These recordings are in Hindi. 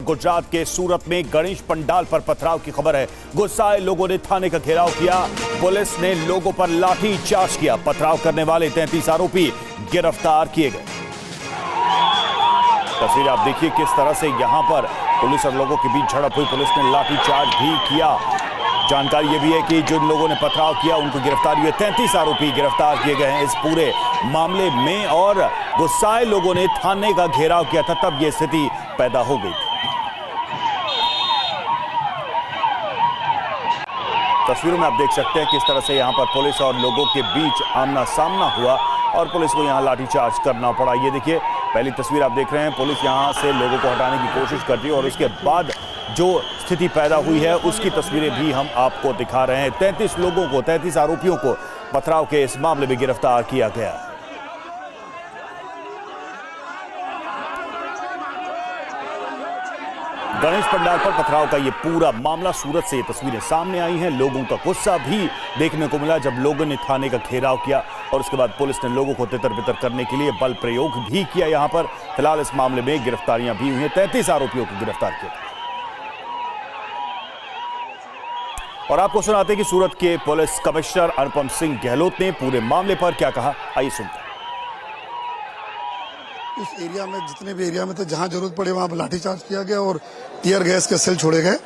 गुजरात के सूरत में गणेश पंडाल पर पथराव की खबर है। गुस्साए लोगों ने थाने का घेराव किया। पुलिस ने लोगों पर लाठी चार्ज किया। पथराव करने वाले 33 आरोपी गिरफ्तार किए गए। तस्वीर आप देखिए किस तरह से यहां पर पुलिस और लोगों के बीच झड़प हुई। पुलिस ने लाठी चार्ज भी किया। जानकारी यह भी है कि जिन लोगों ने पथराव किया उनको गिरफ्तारी हुई। 33 आरोपी गिरफ्तार किए गए हैं इस पूरे मामले में और गुस्साए लोगों ने थाने का घेराव किया था, तब यह स्थिति पैदा हो गई। तस्वीरों में आप देख सकते हैं किस तरह से यहां पर पुलिस और लोगों के बीच आमना सामना हुआ और पुलिस को यहां लाठीचार्ज करना पड़ा। ये देखिए पहली तस्वीर आप देख रहे हैं, पुलिस यहां से लोगों को हटाने की कोशिश कर रही है और उसके बाद जो स्थिति पैदा हुई है उसकी तस्वीरें भी हम आपको दिखा रहे हैं। 33 लोगों को, 33 आरोपियों को पथराव के इस मामले में गिरफ्तार किया गया। गणेश पंडाल पर पथराव का ये पूरा मामला, सूरत से ये तस्वीरें सामने आई हैं। लोगों का गुस्सा भी देखने को मिला जब लोगों ने थाने का घेराव किया और उसके बाद पुलिस ने लोगों को तितर-बितर करने के लिए बल प्रयोग भी किया। यहां पर फिलहाल इस मामले में गिरफ्तारियां भी हुई हैं। 33 आरोपियों को गिरफ्तार किया। और आपको सुनाते हैं कि सूरत के पुलिस कमिश्नर अनुपम सिंह गहलोत ने पूरे मामले पर क्या कहा, आइए सुनते हैं। उस एरिया में जितने भी एरिया में थे, जहां जरूरत पड़े वहां लाठीचार्ज किया गया और टीयर गैस के सेल छोड़े गए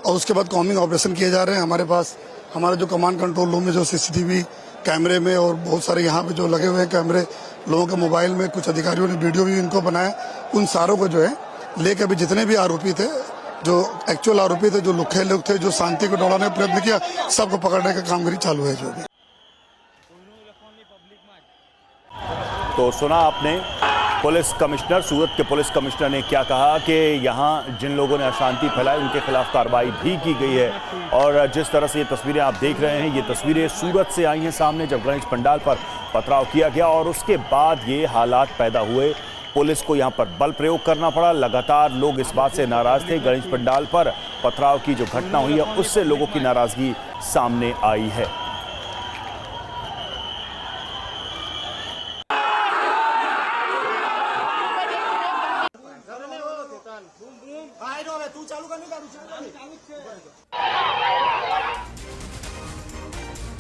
और उसके बाद कॉम्बिंग ऑपरेशन किए जा रहे हैं। हमारे पास हमारे जो कमांड कंट्रोल रूम में जो सीसीटीवी कैमरे में और बहुत सारे यहाँ पे जो लगे हुए हैं कैमरे, लोगों के मोबाइल में कुछ अधिकारियों ने वीडियो भी इनको बनाया, उन सारों को जो है लेके अभी जितने भी आरोपी थे, जो एक्चुअल आरोपी थे, जो लुखे लोग थे, जो शांति को दौड़ाने का प्रयत्न किया, सबको पकड़ने का कामगिरी चालू है। जो भी तो सुना आपने पुलिस कमिश्नर, सूरत के पुलिस कमिश्नर ने क्या कहा कि यहां जिन लोगों ने अशांति फैलाई उनके खिलाफ कार्रवाई भी की गई है। और जिस तरह से ये तस्वीरें आप देख रहे हैं, ये तस्वीरें सूरत से आई हैं सामने जब गणेश पंडाल पर पथराव किया गया और उसके बाद ये हालात पैदा हुए। पुलिस को यहां पर बल प्रयोग करना पड़ा। लगातार लोग इस बात से नाराज थे। गणेश पंडाल पर पथराव की जो घटना हुई है उससे लोगों की नाराजगी सामने आई है।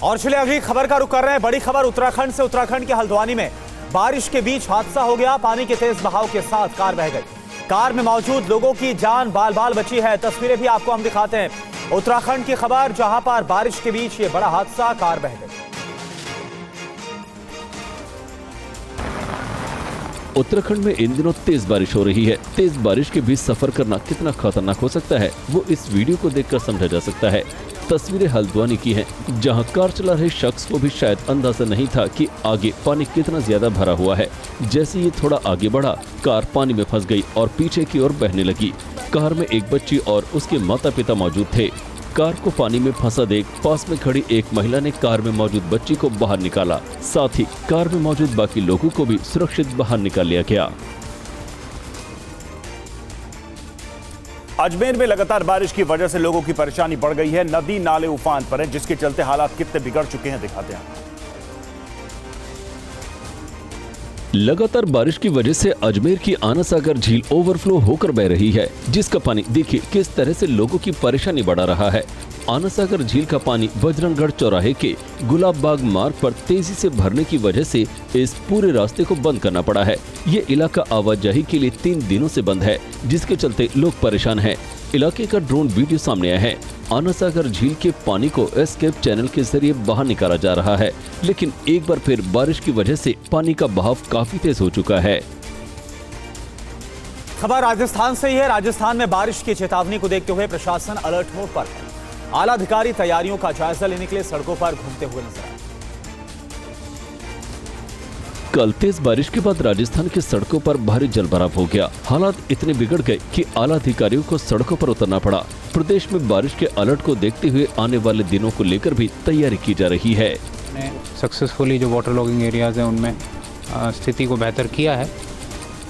और चलिए अगली खबर का रुख कर रहे हैं। बड़ी खबर उत्तराखंड से। उत्तराखंड के हल्द्वानी में बारिश के बीच हादसा हो गया। पानी के तेज बहाव के साथ कार बह गई। कार में मौजूद लोगों की जान बाल बाल बची है। तस्वीरें भी आपको हम दिखाते हैं। उत्तराखंड की खबर, जहां पर बारिश के बीच ये बड़ा हादसा, कार बह गई। उत्तराखंड में इन दिनों तेज बारिश हो रही है। तेज बारिश के बीच सफर करना कितना खतरनाक हो सकता है वो इस वीडियो को देखकर समझा जा सकता है। तस्वीरें हल्द्वानी की हैं, जहां कार चला रहे शख्स को भी शायद अंदाजा नहीं था कि आगे पानी कितना ज्यादा भरा हुआ है। जैसे ये थोड़ा आगे बढ़ा, कार पानी में फंस गई और पीछे की ओर बहने लगी। कार में एक बच्ची और उसके माता पिता मौजूद थे। कार को पानी में फंसा देख पास में खड़ी एक महिला ने कार में मौजूद बच्ची को बाहर निकाला। साथ ही कार में मौजूद बाकी लोगों को भी सुरक्षित बाहर निकाल लिया गया। अजमेर में लगातार बारिश की वजह से लोगों की परेशानी बढ़ गई है। नदी नाले उफान पर हैं, जिसके चलते हालात कितने बिगड़ चुके हैं दिखाते हैं। लगातार बारिश की वजह से अजमेर की आना सागर झील ओवरफ्लो होकर बह रही है, जिसका पानी देखिए किस तरह से लोगों की परेशानी बढ़ा रहा है। आना सागर झील का पानी बजरंगगढ़ चौराहे के गुलाब बाग मार्ग पर तेजी से भरने की वजह से इस पूरे रास्ते को बंद करना पड़ा है। ये इलाका आवाजाही के लिए 3 दिनों से बंद है, जिसके चलते लोग परेशान हैं। इलाके का ड्रोन वीडियो सामने आया है। आना सागर झील के पानी को एस्केप चैनल के जरिए बाहर निकाला जा रहा है, लेकिन एक बार फिर बारिश की वजह से पानी का बहाव काफी तेज हो चुका है। खबर राजस्थान से ही है। राजस्थान में बारिश की चेतावनी को देखते हुए प्रशासन अलर्ट मोड पर है। आला अधिकारी तैयारियों का जायजा लेने के लिए सड़कों पर घूमते हुए नजर आए। कल तेज बारिश के बाद राजस्थान की सड़कों पर भारी जलभराव हो गया। हालात इतने बिगड़ गए कि आला अधिकारियों को सड़कों पर उतरना पड़ा। प्रदेश में बारिश के अलर्ट को देखते हुए आने वाले दिनों को लेकर भी तैयारी की जा रही है। सक्सेसफुली जो वाटर लॉगिंग एरियाज हैं उनमें स्थिति को बेहतर किया है।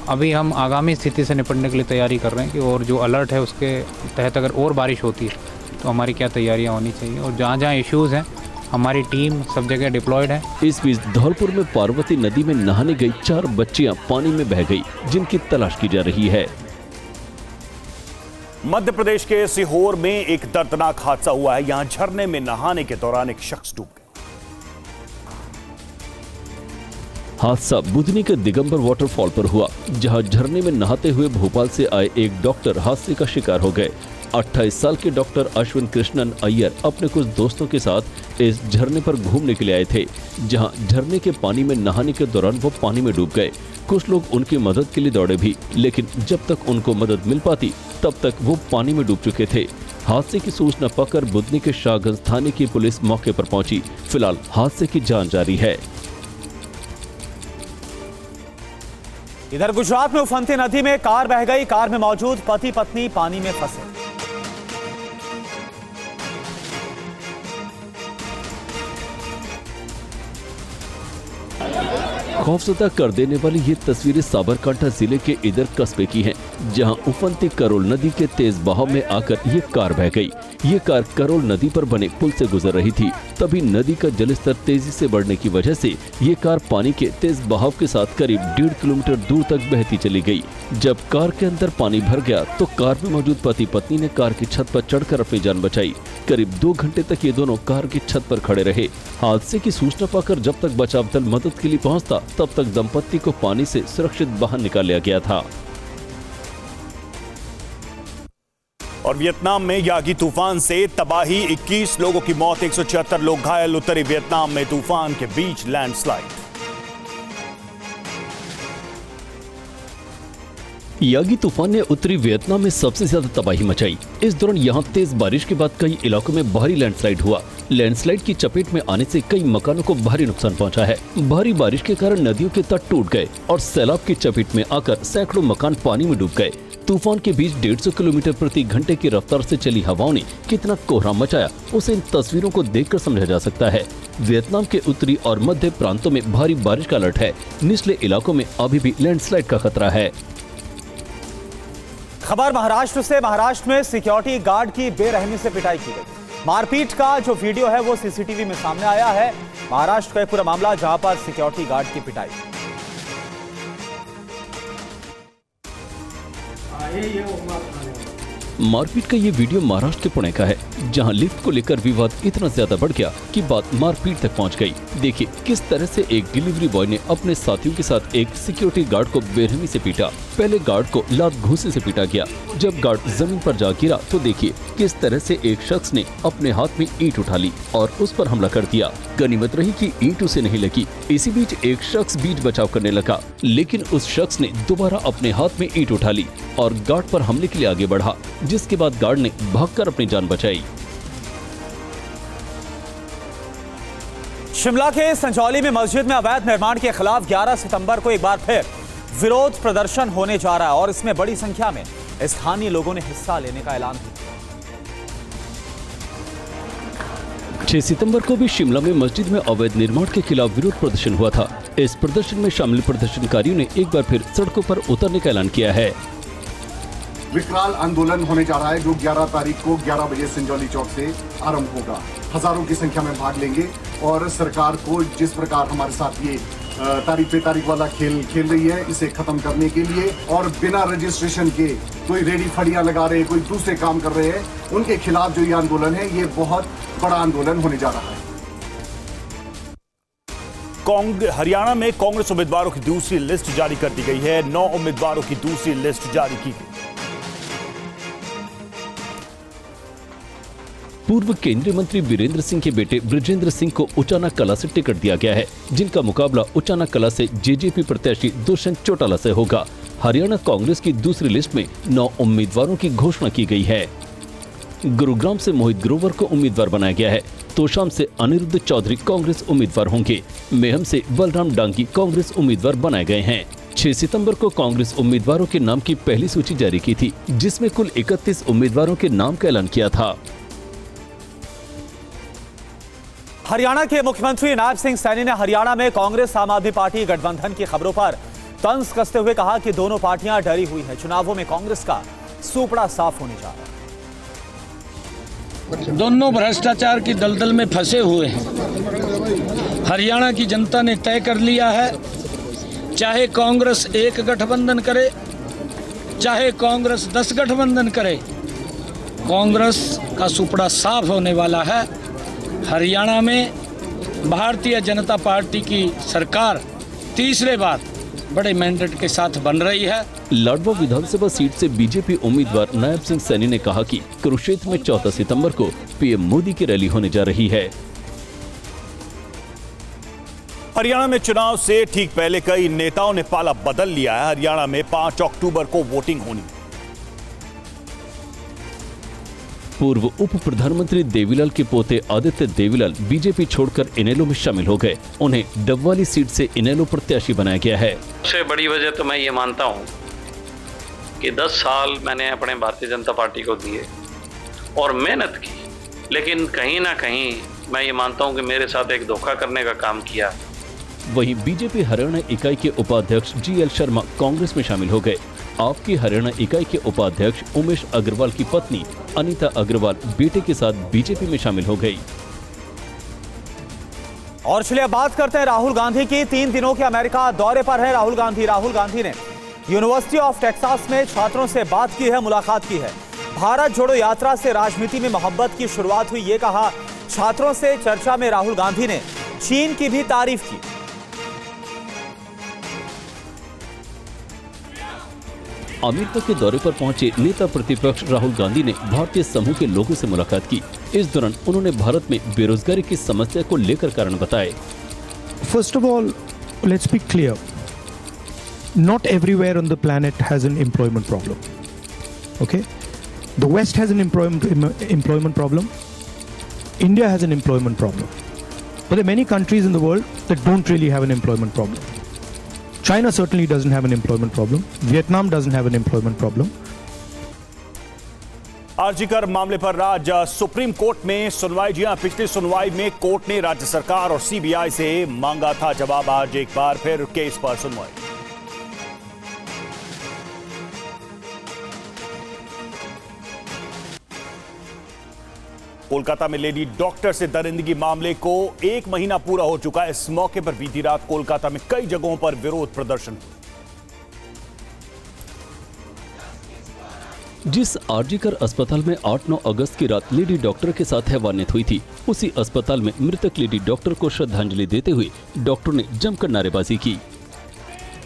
अभी हम आगामी स्थिति से निपटने के लिए तैयारी कर रहे हैं कि और जो अलर्ट है उसके तहत अगर और बारिश होती है तो हमारी क्या तैयारियां होनी चाहिए और जहाँ जहाँ इश्यूज़ हैं हमारी टीम सब जगह डिप्लॉयड है। इस बीच धौलपुर में पार्वती नदी में नहाने गई 4 बच्चियां पानी में बह गई, जिनकी तलाश की जा रही है। मध्य प्रदेश के सीहोर में एक दर्दनाक हादसा हुआ है। यहां झरने में नहाने के दौरान एक शख्स डूब गया। हादसा बुधनी के दिगंबर वाटरफॉल पर हुआ, जहां झरने में नहाते हुए भोपाल से आए एक डॉक्टर हादसे का शिकार हो गए। 28 साल के डॉक्टर अश्विन कृष्णन अय्यर अपने कुछ दोस्तों के साथ इस झरने पर घूमने के लिए आए थे, जहां झरने के पानी में नहाने के दौरान वो पानी में डूब गए। कुछ लोग उनकी मदद के लिए दौड़े भी, लेकिन जब तक उनको मदद मिल पाती तब तक वो पानी में डूब चुके थे। हादसे की सूचना पाकर बुधनी के शाहगंज थाने की पुलिस मौके पर पहुंची। फिलहाल हादसे की जांच जारी है। इधर गुजरात में उफनती नदी में कार बह गई। कार में मौजूद पति पत्नी पानी में फंसे। खौफजदा कर देने वाली ये तस्वीरें साबरकांठा जिले के इधर कस्बे की हैं, जहां उफनती करोल नदी के तेज बहाव में आकर ये कार बह गई। ये कार करोल नदी पर बने पुल से गुजर रही थी, तभी नदी का जलस्तर तेजी से बढ़ने की वजह से ये कार पानी के तेज बहाव के साथ करीब 1.5 किलोमीटर दूर तक बहती चली गई। जब कार के अंदर पानी भर गया तो कार में मौजूद पति पत्नी ने कार की छत पर चढ़कर अपनी जान बचाई। करीब 2 घंटे तक ये दोनों कार की छत पर खड़े रहे। हादसे की सूचना पाकर जब तक बचाव दल मदद के लिए पहुंचता, तब तक दंपत्ति को पानी से सुरक्षित बाहर निकाल लिया गया था। और वियतनाम में यागी तूफान से तबाही, 21 लोगों की मौत, 176 लोग घायल। उत्तरी वियतनाम में तूफान के बीच लैंडस्लाइड। यागी तूफान ने उत्तरी वियतनाम में सबसे ज्यादा तबाही मचाई। इस दौरान यहाँ तेज बारिश के बाद कई इलाकों में भारी लैंडस्लाइड हुआ। लैंडस्लाइड की चपेट में आने से कई मकानों को भारी नुकसान पहुंचा है। भारी बारिश के कारण नदियों के तट टूट गए और सैलाब की चपेट में आकर सैकड़ों मकान पानी में डूब गए। तूफान के बीच 150 किलोमीटर प्रति घंटे की रफ्तार से चली हवाओं ने कितना कोहराम मचाया, उसे इन तस्वीरों को देखकर समझा जा सकता है। वियतनाम के उत्तरी और मध्य प्रांतों में भारी बारिश का अलर्ट है। निचले इलाकों में अभी भी लैंडस्लाइड का खतरा है। खबर महाराष्ट्र से। महाराष्ट्र में सिक्योरिटी गार्ड की बेरहमी से पिटाई की गई। मारपीट का जो वीडियो है वो सीसीटीवी में सामने आया है। महाराष्ट्र का पूरा मामला, जहां पर सिक्योरिटी गार्ड की पिटाई। मारपीट का ये वीडियो महाराष्ट्र के पुणे का है, जहां लिफ्ट को लेकर विवाद इतना ज्यादा बढ़ गया कि बात मारपीट तक पहुंच गई। देखिए किस तरह से एक डिलीवरी बॉय ने अपने साथियों के साथ एक सिक्योरिटी गार्ड को बेरहमी से पीटा। पहले गार्ड को लात घूंसे से पीटा गया। जब गार्ड जमीन पर जा गिरा तो देखिए किस तरह से एक शख्स ने अपने हाथ में ईंट उठा ली और उस पर हमला कर दिया। गनीमत रही कि ईंट उसे नहीं लगी। इसी बीच एक शख्स बीच बचाव करने लगा, लेकिन उस शख्स ने दोबारा अपने हाथ में ईंट उठा ली और गार्ड पर हमले के लिए आगे बढ़ा, जिसके बाद गार्ड ने भागकर अपनी जान बचाई। शिमला के संजौली में मस्जिद में अवैध निर्माण के खिलाफ 11 सितंबर को एक बार फिर विरोध प्रदर्शन होने जा रहा है और इसमें बड़ी संख्या में स्थानीय लोगों ने हिस्सा लेने का ऐलान किया। 6 सितंबर को भी शिमला में मस्जिद में अवैध निर्माण के खिलाफ विरोध प्रदर्शन हुआ था। इस प्रदर्शन में शामिल प्रदर्शनकारियों ने एक बार फिर सड़कों पर उतरने का ऐलान किया है। विकराल आंदोलन होने जा रहा है जो 11 तारीख को 11 बजे संजौली चौक से आरंभ होगा। हजारों की संख्या में भाग लेंगे और सरकार को जिस प्रकार हमारे साथ ये तारीख पे तारीख वाला खेल खेल रही है, इसे खत्म करने के लिए और बिना रजिस्ट्रेशन के कोई रेडी फड़ियां लगा रहे, कोई दूसरे काम कर रहे हैं, उनके खिलाफ जो ये आंदोलन है, ये बहुत बड़ा आंदोलन होने जा रहा है। हरियाणा में कांग्रेस उम्मीदवारों की दूसरी लिस्ट जारी कर दी गई है। 9 उम्मीदवारों की दूसरी लिस्ट जारी की गई। पूर्व केंद्रीय मंत्री वीरेंद्र सिंह के बेटे ब्रजेंद्र सिंह को उचाना कला से टिकट दिया गया है, जिनका मुकाबला उचाना कला से जेजेपी प्रत्याशी दुष्यंत चौटाला से होगा। हरियाणा कांग्रेस की दूसरी लिस्ट में 9 उम्मीदवारों की घोषणा की गई है। गुरुग्राम से मोहित ग्रोवर को उम्मीदवार बनाया गया है। तोशाम से अनिरुद्ध चौधरी कांग्रेस उम्मीदवार होंगे। मेहम से बलराम डांगी कांग्रेस उम्मीदवार बनाए गए हैं। 6 सितंबर को कांग्रेस उम्मीदवारों के नाम की पहली सूची जारी की थी, जिसमें कुल 31 उम्मीदवारों के नाम का ऐलान किया था। हरियाणा के मुख्यमंत्री नायब सिंह सैनी ने हरियाणा में कांग्रेस आम आदमी पार्टी गठबंधन की खबरों पर तंज कसते हुए कहा कि दोनों पार्टियां डरी हुई हैं। चुनावों में कांग्रेस का सूपड़ा साफ होने जा रहा है। दोनों भ्रष्टाचार की दलदल में फंसे हुए हैं। हरियाणा की जनता ने तय कर लिया है, चाहे कांग्रेस एक गठबंधन करे, चाहे कांग्रेस 10 गठबंधन करे, कांग्रेस का सुपड़ा साफ होने वाला है। हरियाणा में भारतीय जनता पार्टी की सरकार तीसरे बार बड़े मैंडेट के साथ बन रही है। लाडवा विधानसभा सीट से बीजेपी उम्मीदवार नायब सिंह सैनी ने कहा कि कुरुक्षेत्र में 14 सितंबर को पीएम मोदी की रैली होने जा रही है। हरियाणा में चुनाव से ठीक पहले कई नेताओं ने पाला बदल लिया है। हरियाणा में 5 अक्टूबर को वोटिंग होनी। पूर्व उप प्रधानमंत्री देवीलाल के पोते आदित्य देवीलाल बीजेपी छोड़कर इनेलो में शामिल हो गए। उन्हें डबवाली सीट से इनेलो प्रत्याशी बनाया गया है। सबसे बड़ी वजह तो मैं ये मानता हूं कि 10 साल मैंने अपने भारतीय जनता पार्टी को दिए और मेहनत की, लेकिन कहीं ना कहीं मैं ये मानता हूं कि मेरे साथ एक धोखा करने का काम किया। वहीं बीजेपी हरियाणा इकाई के उपाध्यक्ष जीएल शर्मा कांग्रेस में शामिल हो गए। आपकी हरियाणा इकाई के उपाध्यक्ष उमेश अग्रवाल की पत्नी अनीता अग्रवाल बेटे के साथ बीजेपी में शामिल हो गई। और चलिए अब बात करते हैं राहुल गांधी की। 3 दिनों के अमेरिका दौरे पर है राहुल गांधी। राहुल गांधी ने यूनिवर्सिटी ऑफ टेक्सास में छात्रों से बात की है, मुलाकात की है। भारत जोड़ो यात्रा से राजनीति में मोहब्बत की शुरुआत हुई, ये कहा। छात्रों से चर्चा में राहुल गांधी ने चीन की भी तारीफ की। अमेरिका के दौरे पर पहुंचे नेता प्रतिपक्ष राहुल गांधी ने भारतीय समूह के लोगों से मुलाकात की। इस दौरान उन्होंने भारत में बेरोजगारी की समस्या को लेकर कारण बताए। First of all, let's be clear. Not everywhere on the planet has an employment problem. Okay? The West has an employment problem. India has an employment problem. But there are many countries in the world that don't really have an employment problem. China certainly doesn't have an employment problem. Vietnam doesn't have an employment problem. RG Kar मामले पर आज सुप्रीम कोर्ट में सुनवाई। जी हां, पिछली सुनवाई में कोर्ट ने राज्य सरकार और सीबीआई से मांगा था जवाब। आज एक बार फिर केस पर सुनवाई। कोलकाता में लेडी डॉक्टर से दरिंदगी मामले को 1 महीना पूरा हो चुका है। इस मौके पर बीती रात कोलकाता में कई जगहों पर विरोध प्रदर्शन। जिस आरजीकर अस्पताल में 8-9 अगस्त की रात लेडी डॉक्टर के साथ हैवानियत हुई थी, उसी अस्पताल में मृतक लेडी डॉक्टर को श्रद्धांजलि देते हुए डॉक्टर ने जमकर नारेबाजी की।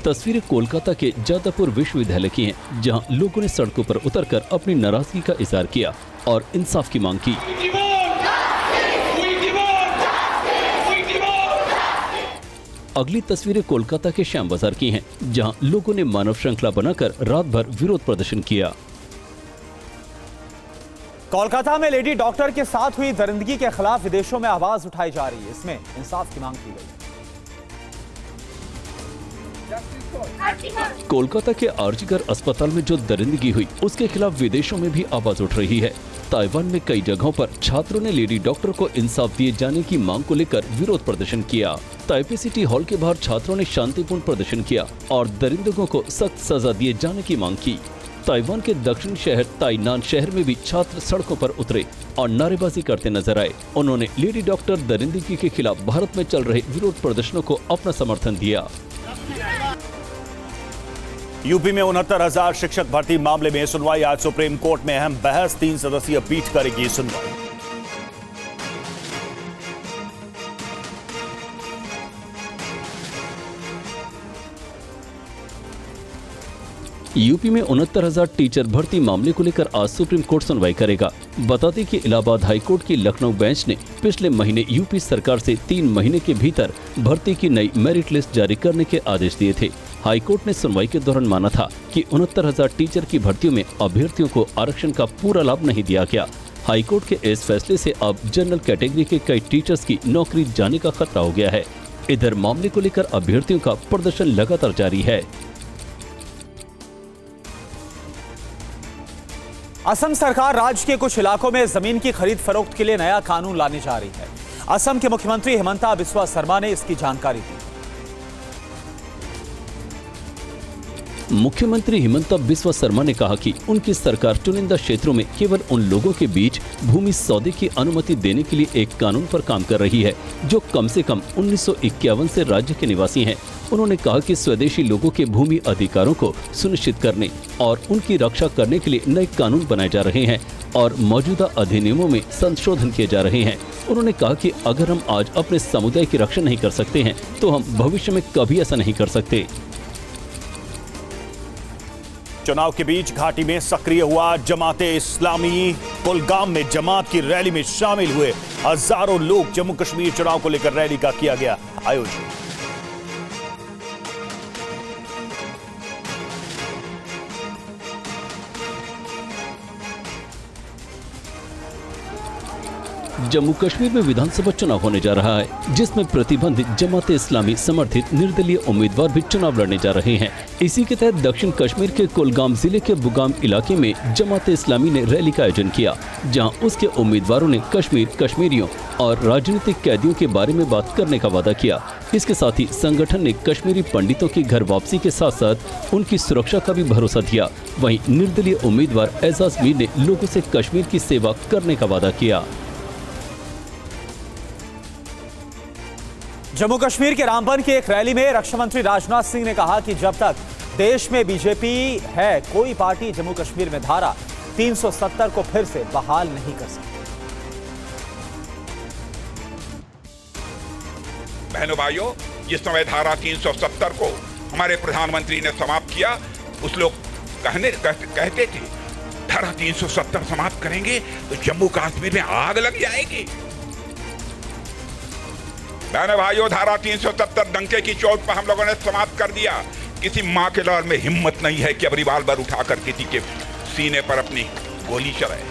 तस्वीरें कोलकाता के जादवपुर विश्वविद्यालय की हैं, जहां लोगों ने सड़कों पर उतरकर अपनी नाराजगी का इजहार किया और इंसाफ की मांग की। अगली तस्वीरें कोलकाता के श्याम बाजार की हैं, जहां लोगों ने मानव श्रृंखला बनाकर रात भर विरोध प्रदर्शन किया। कोलकाता में लेडी डॉक्टर के साथ हुई दरिंदगी के खिलाफ विदेशों में आवाज उठाई जा रही है। इसमें इंसाफ की मांग की गई। कोलकाता के आरजीकर अस्पताल में जो दरिंदगी हुई, उसके खिलाफ विदेशों में भी आवाज उठ रही है। ताइवान में कई जगहों पर छात्रों ने लेडी डॉक्टर को इंसाफ दिए जाने की मांग को लेकर विरोध प्रदर्शन किया। ताइपे सिटी हॉल के बाहर छात्रों ने शांतिपूर्ण प्रदर्शन किया और दरिंदगों को सख्त सजा दिए जाने की मांग की। ताइवान के दक्षिण शहर ताइनान शहर में भी छात्र सड़कों पर उतरे और नारेबाजी करते नजर आए। उन्होंने लेडी डॉक्टर दरिंदगी के खिलाफ भारत में चल रहे विरोध प्रदर्शनों को अपना समर्थन दिया। यूपी में 69,000 शिक्षक भर्ती मामले में सुनवाई। आज सुप्रीम कोर्ट में अहम बहस। 3 सदस्यीय पीठ करेगी सुनवाई। यूपी में 69,000 टीचर भर्ती मामले को लेकर आज सुप्रीम कोर्ट सुनवाई करेगा। बता दें कि इलाहाबाद हाईकोर्ट की लखनऊ बेंच ने पिछले महीने यूपी सरकार से 3 महीने के भीतर भर्ती की नई मेरिट लिस्ट जारी करने के आदेश दिए थे। हाईकोर्ट ने सुनवाई के दौरान माना था कि 69,000 टीचर की भर्तियों में अभ्यर्थियों को आरक्षण का पूरा लाभ नहीं दिया गया। हाईकोर्ट के इस फैसले से अब जनरल कैटेगरी के कई टीचर्स की नौकरी जाने का खतरा हो गया है। इधर मामले को लेकर अभ्यर्थियों का प्रदर्शन लगातार जारी है। असम सरकार राज्य के कुछ इलाकों में जमीन की खरीद फरोख्त के लिए नया कानून लाने जा रही है। असम के मुख्यमंत्री हिमंता बिस्वा शर्मा ने इसकी जानकारी दी। मुख्यमंत्री हिमंता बिस्वा शर्मा ने कहा कि उनकी सरकार चुनिंदा क्षेत्रों में केवल उन लोगों के बीच भूमि सौदे की अनुमति देने के लिए एक कानून पर काम कर रही है जो कम से कम 1951 से राज्य के निवासी हैं उन्होंने कहा कि स्वदेशी लोगों के भूमि अधिकारों को सुनिश्चित करने और उनकी रक्षा करने के लिए नए कानून बनाए जा रहे हैं और मौजूदा अधिनियमों में संशोधन किए जा रहे हैं। उन्होंने कहा कि अगर हम आज अपने समुदाय की रक्षा नहीं कर सकते हैं तो हम भविष्य में कभी ऐसा नहीं कर सकते। चुनाव के बीच घाटी में सक्रिय हुआ जमाते इस्लामी। कुलगाम में जमात की रैली में शामिल हुए हजारों लोग। जम्मू कश्मीर चुनाव को लेकर रैली का किया गया आयोजन। जम्मू कश्मीर में विधानसभा चुनाव होने जा रहा है, जिसमें प्रतिबंधित जमाते इस्लामी समर्थित निर्दलीय उम्मीदवार भी चुनाव लड़ने जा रहे हैं। इसी के तहत दक्षिण कश्मीर के कुलगाम जिले के बुगाम इलाके में जमाते इस्लामी ने रैली का आयोजन किया, जहां उसके उम्मीदवारों ने कश्मीर, कश्मीरियों और राजनीतिक कैदियों के बारे में बात करने का वादा किया। इसके साथ ही संगठन ने कश्मीरी पंडितों की घर वापसी के साथ साथ उनकी सुरक्षा का भी भरोसा दिया। वहीं निर्दलीय उम्मीदवार एजाज मीर ने लोगों से कश्मीर की सेवा करने का वादा किया। जम्मू कश्मीर के रामबन की एक रैली में रक्षा मंत्री राजनाथ सिंह ने कहा कि जब तक देश में बीजेपी है, कोई पार्टी जम्मू कश्मीर में धारा 370 को फिर से बहाल नहीं कर सकती। बहनों भाइयों, जिस समय धारा 370 को हमारे प्रधानमंत्री ने समाप्त किया, उस लोग कहते थे धारा 370 समाप्त करेंगे तो जम्मू कश्मीर में आग लग जाएगी। बहनों भाइयों, धारा 370 डंके की चोट पर हम लोगों ने समाप्त कर दिया। किसी मां के लाल में हिम्मत नहीं है कि अब रिवाल्वर उठाकर किसी के सीने पर अपनी गोली चलाए,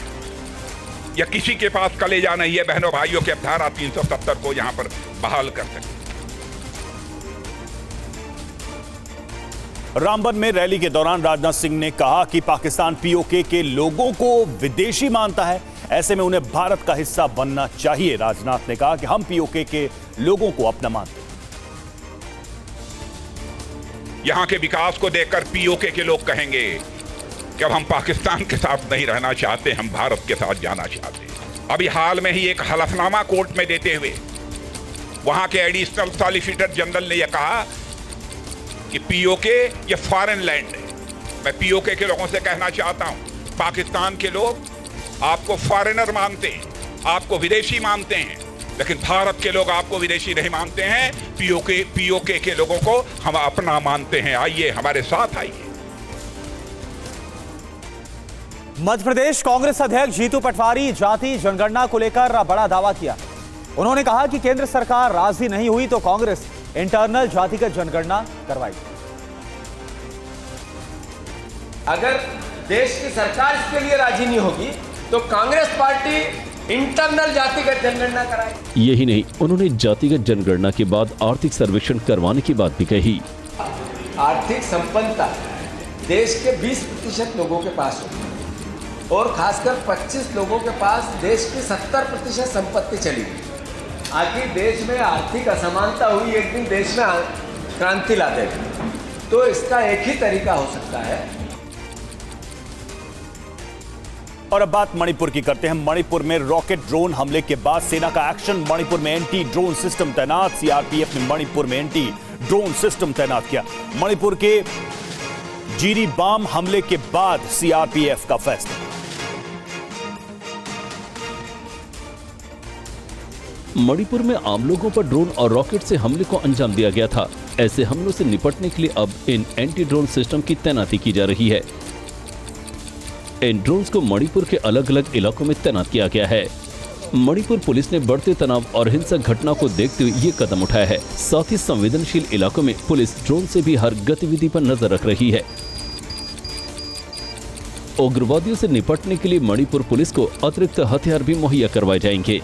या किसी के पास कलेजा नहीं है बहनों भाइयों के धारा 370 को यहां पर बहाल कर सके। रामबन में रैली के दौरान राजनाथ सिंह ने कहा कि पाकिस्तान पीओके के लोगों को विदेशी मानता है, ऐसे में उन्हें भारत का हिस्सा बनना चाहिए। राजनाथ ने कहा कि हम पीओके के लोगों को अपना मानते हैं। यहां के विकास को देखकर पीओके के लोग कहेंगे कि अब हम पाकिस्तान के साथ नहीं रहना चाहते, हम भारत के साथ जाना चाहते हैं। अभी हाल में ही एक हलफनामा कोर्ट में देते हुए वहां के एडिशनल सॉलिसिटर जनरल ने यह कहा कि पीओके ये फॉरेन लैंड है। मैं पीओके के लोगों से कहना चाहता हूं, पाकिस्तान के लोग आपको फॉरेनर मानते हैं, आपको विदेशी मानते हैं, लेकिन भारत के लोग आपको विदेशी नहीं मानते हैं। पीओके के लोगों को हम अपना मानते हैं। आइए हमारे साथ आइए। मध्य प्रदेश कांग्रेस अध्यक्ष जीतू पटवारी जाति जनगणना को लेकर बड़ा दावा किया। उन्होंने कहा कि केंद्र सरकार राजी नहीं हुई तो कांग्रेस इंटरनल जातिगत जनगणना करवाएगी। अगर देश की सरकार इसके लिए राजी नहीं होगी तो कांग्रेस पार्टी इंटरनल जातिगत जनगणना कराएगी। यही नहीं, उन्होंने जातिगत जनगणना के बाद आर्थिक सर्वेक्षण करवाने की बात भी कही। आर्थिक संपन्नता देश के 20% लोगों के पास होगी और खासकर 25 लोगों के पास देश की 70% संपत्ति चली गई। आखिर देश में आर्थिक असमानता हुई, एक दिन देश में क्रांति ला देगी। तो इसका एक ही तरीका हो सकता है। और अब बात मणिपुर की करते हैं। मणिपुर में रॉकेट ड्रोन हमले के बाद सेना का एक्शन। मणिपुर में एंटी ड्रोन सिस्टम तैनात। सीआरपीएफ ने मणिपुर में एंटी ड्रोन सिस्टम तैनात किया। मणिपुर के जीरीबाम हमले के बाद सीआरपीएफ का फैसला। मणिपुर में आम लोगों पर ड्रोन और रॉकेट से हमले को अंजाम दिया गया था। ऐसे हमलों से निपटने के लिए अब इन एंटी ड्रोन सिस्टम की तैनाती की जा रही है। इन ड्रोन्स को मणिपुर के अलग अलग इलाकों में तैनात किया गया है। मणिपुर पुलिस ने बढ़ते तनाव और हिंसक घटना को देखते हुए ये कदम उठाया है। साथ ही संवेदनशील इलाकों में पुलिस ड्रोन से भी हर गतिविधि पर नजर रख रही है। उग्रवादियों से निपटने के लिए मणिपुर पुलिस को अतिरिक्त हथियार भी मुहैया करवाए जाएंगे।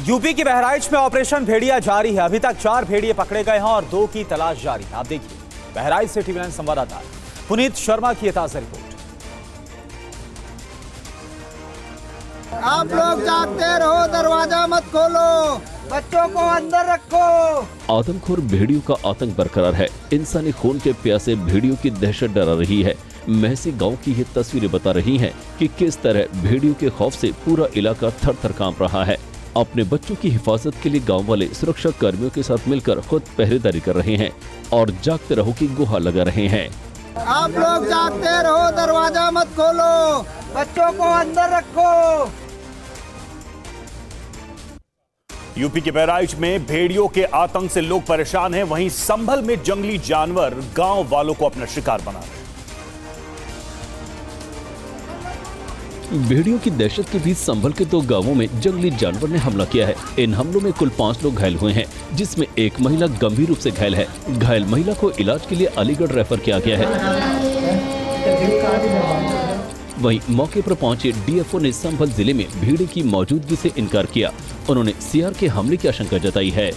यूपी के बहराइच में ऑपरेशन भेड़िया जारी है। अभी तक 4 भेड़िए पकड़े गए हैं और 2 की तलाश जारी है। आप देखिए, बहराइच से टीवी 9 संवाददाता पुनीत शर्मा की ताजा रिपोर्ट। आप लोग जागते रहो, दरवाजा मत खोलो, बच्चों को अंदर रखो। आदमखोर भेड़ियों का आतंक बरकरार है। इंसानी खून के प्यासे भेड़ियों की दहशत डरा रही है। महसी गांव की ये तस्वीरें बता रही हैं कि किस तरह भेड़ियों के खौफ से पूरा इलाका थर थर कांप रहा है। अपने बच्चों की हिफाजत के लिए गांव वाले सुरक्षा कर्मियों के साथ मिलकर खुद पहरेदारी कर रहे हैं और जागते रहो की गुहार लगा रहे हैं। आप लोग जागते रहो, दरवाजा मत खोलो, बच्चों को अंदर रखो। यूपी के बहराइच में भेड़ियों के आतंक से लोग परेशान हैं, वहीं संभल में जंगली जानवर गांव वालों को अपना शिकार बना रहे हैं। भेड़ियों की दहशत के बीच संभल के 2 गांवों में जंगली जानवर ने हमला किया है। इन हमलों में कुल 5 लोग घायल हुए हैं, जिसमें एक महिला गंभीर रूप से घायल है। घायल महिला को इलाज के लिए अलीगढ़ रेफर किया गया है। वहीं मौके पर पहुंचे डीएफओ ने संभल जिले में भेड़िए की मौजूदगी से इनकार किया। उन्होंने सीआर के हमले की आशंका जताई है।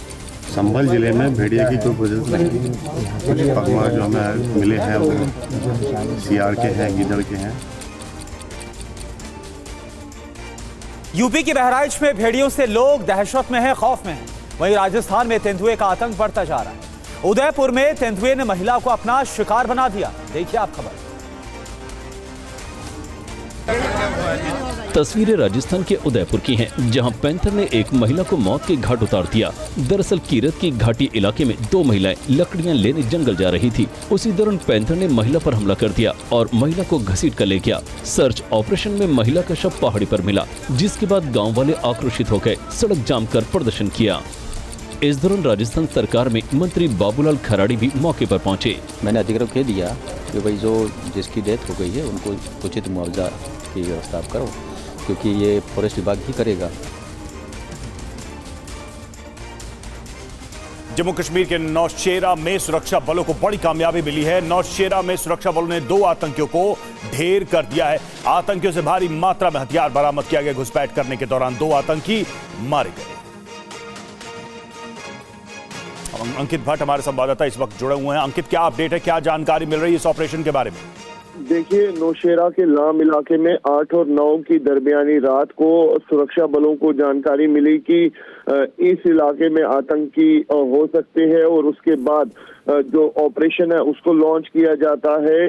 संभल जिले में भेड़िए की कोई वजह नहीं, कुछ पगमा जो हमें मिले हैं वो सीआर के हैं, गिदड़ के हैं। यूपी के बहराइच में भेड़ियों से लोग दहशत में हैं, खौफ में हैं। वहीं राजस्थान में तेंदुए का आतंक बढ़ता जा रहा है। उदयपुर में तेंदुए ने महिला को अपना शिकार बना दिया। देखिए आप खबर। तस्वीरें राजस्थान के उदयपुर की हैं, जहां पैंथर ने एक महिला को मौत के घाट उतार दिया। दरअसल कीरत की घाटी इलाके में 2 महिलाएं लकड़ियां लेने जंगल जा रही थी। उसी दौरान पैंथर ने महिला पर हमला कर दिया और महिला को घसीट कर ले गया। सर्च ऑपरेशन में महिला का शव पहाड़ी पर मिला, जिसके बाद गाँव वाले आक्रोशित हो गए, सड़क जाम कर प्रदर्शन किया। इस दौरान राजस्थान सरकार में मंत्री बाबूलाल खराड़ी भी मौके पर पहुंचे। मैंने अधिकारियों को कह दिया कि भाई जो जिसकी डेथ हो गई है उनको उचित मुआवजा की व्यवस्था आप करो, क्योंकि ये फॉरेस्ट विभाग ही करेगा। जम्मू कश्मीर के नौशेरा में सुरक्षा बलों को बड़ी कामयाबी मिली है। नौशेरा में सुरक्षा बलों ने 2 आतंकियों को ढेर कर दिया है। आतंकियों से भारी मात्रा में हथियार बरामद किया गया। घुसपैठ करने के दौरान 2 आतंकी मारे गए। अंकित भट्ट हमारे संवाददाता इस वक्त जुड़े हुए हैं। अंकित, क्या अपडेट है, क्या जानकारी मिल रही है इस ऑपरेशन के बारे में? देखिए, नौशेरा के लाम इलाके में 8 और 9 की दरमियानी रात को सुरक्षा बलों को जानकारी मिली कि इस इलाके में आतंकी हो सकते हैं और उसके बाद जो ऑपरेशन है उसको लॉन्च किया जाता है।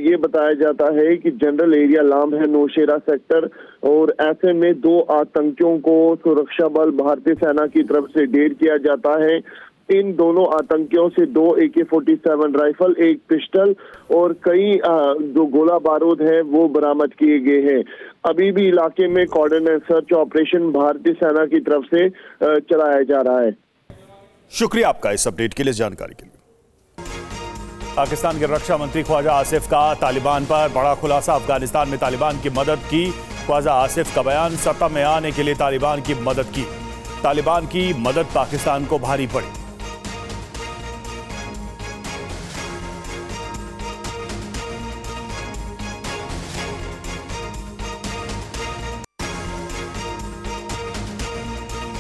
ये बताया जाता है कि जनरल एरिया लाम है नौशेरा सेक्टर, और ऐसे में 2 आतंकियों को सुरक्षा बल भारतीय सेना की तरफ से ढेर किया जाता है। इन दोनों आतंकियों से 2 AK-47 राइफल, 1 पिस्टल और कई जो गोला बारूद है वो बरामद किए गए हैं। अभी भी इलाके में कोऑर्डिनेट सर्च ऑपरेशन भारतीय सेना की तरफ से चलाया जा रहा है। शुक्रिया आपका इस अपडेट के लिए, जानकारी के लिए। पाकिस्तान के रक्षा मंत्री ख्वाजा आसिफ का तालिबान पर बड़ा खुलासा। अफगानिस्तान में तालिबान की मदद की। ख्वाजा आसिफ का बयान, सत्ता में आने के लिए तालिबान की मदद की। तालिबान की मदद पाकिस्तान को भारी पड़ी।